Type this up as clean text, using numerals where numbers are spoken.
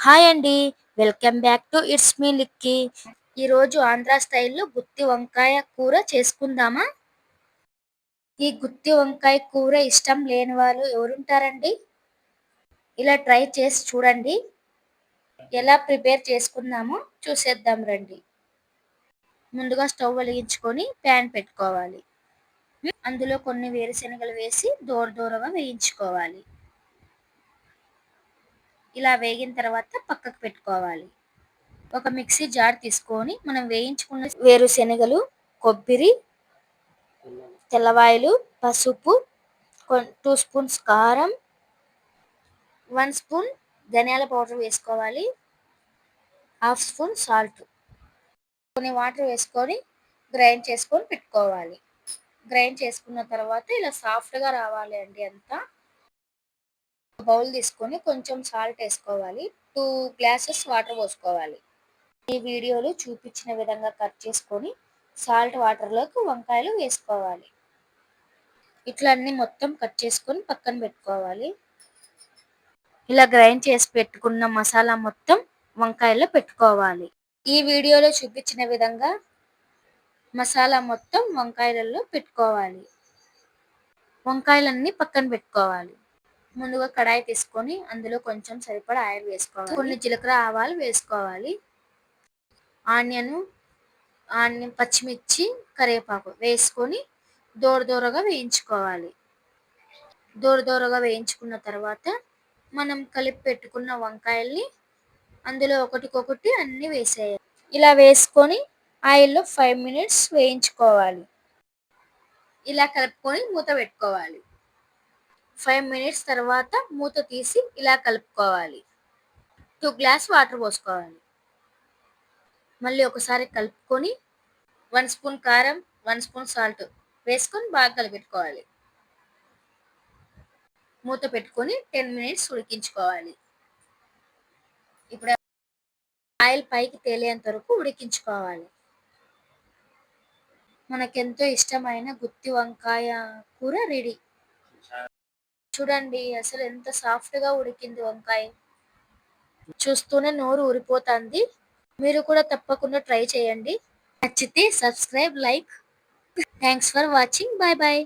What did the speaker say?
Hi అండి. Welcome back to it's me లిక్కీ. ఈరోజు ఆంధ్ర స్టైల్‌లో గుత్తి వంకాయ కూర చేసుకుందామా? ఈ గుత్తి వంకాయ కూర ఇష్టం లేని వాళ్ళు ఎవరుంటారండి? ఇలా ట్రై చేసి చూడండి. ఎలా ప్రిపేర్ చేసుకుందామో చూసేద్దాం రండి. ముందుగా స్టవ్ వెలిగించుకొని ప్యాన్ పెట్టుకోవాలి. అందులో కొన్ని వేరుశనగలు వేసి దోరగా వేయించుకోవాలి. ఇలా వేగిన తర్వాత పక్కకు పెట్టుకోవాలి. ఒక మిక్సీ జార్ తీసుకొని మనం వేయించుకున్న వేరుశనగలు, కొబ్బరి, తెల్లవాయలు, పసుపు, 2 స్పూన్స్ కారం, 1 స్పూన్ ధనియాల పౌడర్ వేసుకోవాలి. హాఫ్ స్పూన్ సాల్ట్, కొన్ని వాటర్ వేసుకొని గ్రైండ్ చేసుకొని పెట్టుకోవాలి. గ్రైండ్ చేసుకున్న తర్వాత ఇలా సాఫ్ట్‌గా రావాలి అండి అంతా. బౌల్ తీసుకొని కొంచెం సాల్ట్ వేసుకోవాలి. 2 గ్లాసెస్ వాటర్ పోసుకోవాలి. ఈ వీడియోలో చూపించిన విధంగా కట్ చేసుకొని సాల్ట్ వాటర్‌లోకి వంకాయలు వేసుకోవాలి. ఇట్లా అన్ని మొత్తం కట్ చేసుకొని పక్కన పెట్టుకోవాలి. ఇలా గ్రైండ్ చేసి పెట్టుకున్న మసాలా మొత్తం వంకాయల్లో పెట్టుకోవాలి. ఈ వీడియోలో చూపించిన విధంగా మసాలా మొత్తం వంకాయలలో పెట్టుకోవాలి. వంకాయలన్నీ పక్కన పెట్టుకోవాలి. ముందుగా కడాయి తీసుకొని అందులో కొంచెం సరిపడా ఆయిల్ వేసుకోవాలి. కొన్ని జీలకర్ర ఆవాలు వేసుకోవాలి. ఆనియన్, పచ్చిమిర్చి, కరివేపాకు వేసుకొని దోరగా వేయించుకోవాలి. దోరగా వేయించుకున్న తర్వాత మనం కలిపి పెట్టుకున్న వంకాయల్ని అందులో ఒకటికొకటి అన్ని వేసేయాలి. ఇలా వేసుకొని ఆయిల్లో 5 మినిట్స్ వేయించుకోవాలి. ఇలా కలుపుకొని మూత పెట్టుకోవాలి. 5 మినిట్స్ తర్వాత మూత తీసి ఇలా కలుపుకోవాలి. 2 గ్లాస్ వాటర్ పోసుకోవాలి. మళ్ళీ ఒకసారి కలుపుకొని 1 స్పూన్ కారం, 1 స్పూన్ సాల్ట్ వేసుకొని బాగా కలిపెట్టుకోవాలి. మూత పెట్టుకొని 10 మినిట్స్ ఉడికించుకోవాలి. ఇప్పుడు ఆయిల్ పైకి తేలేంత వరకు ఉడికించుకోవాలి. మనకెంతో ఇష్టమైన గుత్తి వంకాయ కూర రెడీ. చూడండి అసలు ఎంత సాఫ్ట్‌గా ఉడికింది వంకాయ. చూస్తూనే నోరు ఊరిపోతుంది. మీరు కూడా తప్పకుండా ట్రై చేయండి. నచ్చితే subscribe, like. Thanks for watching. By by.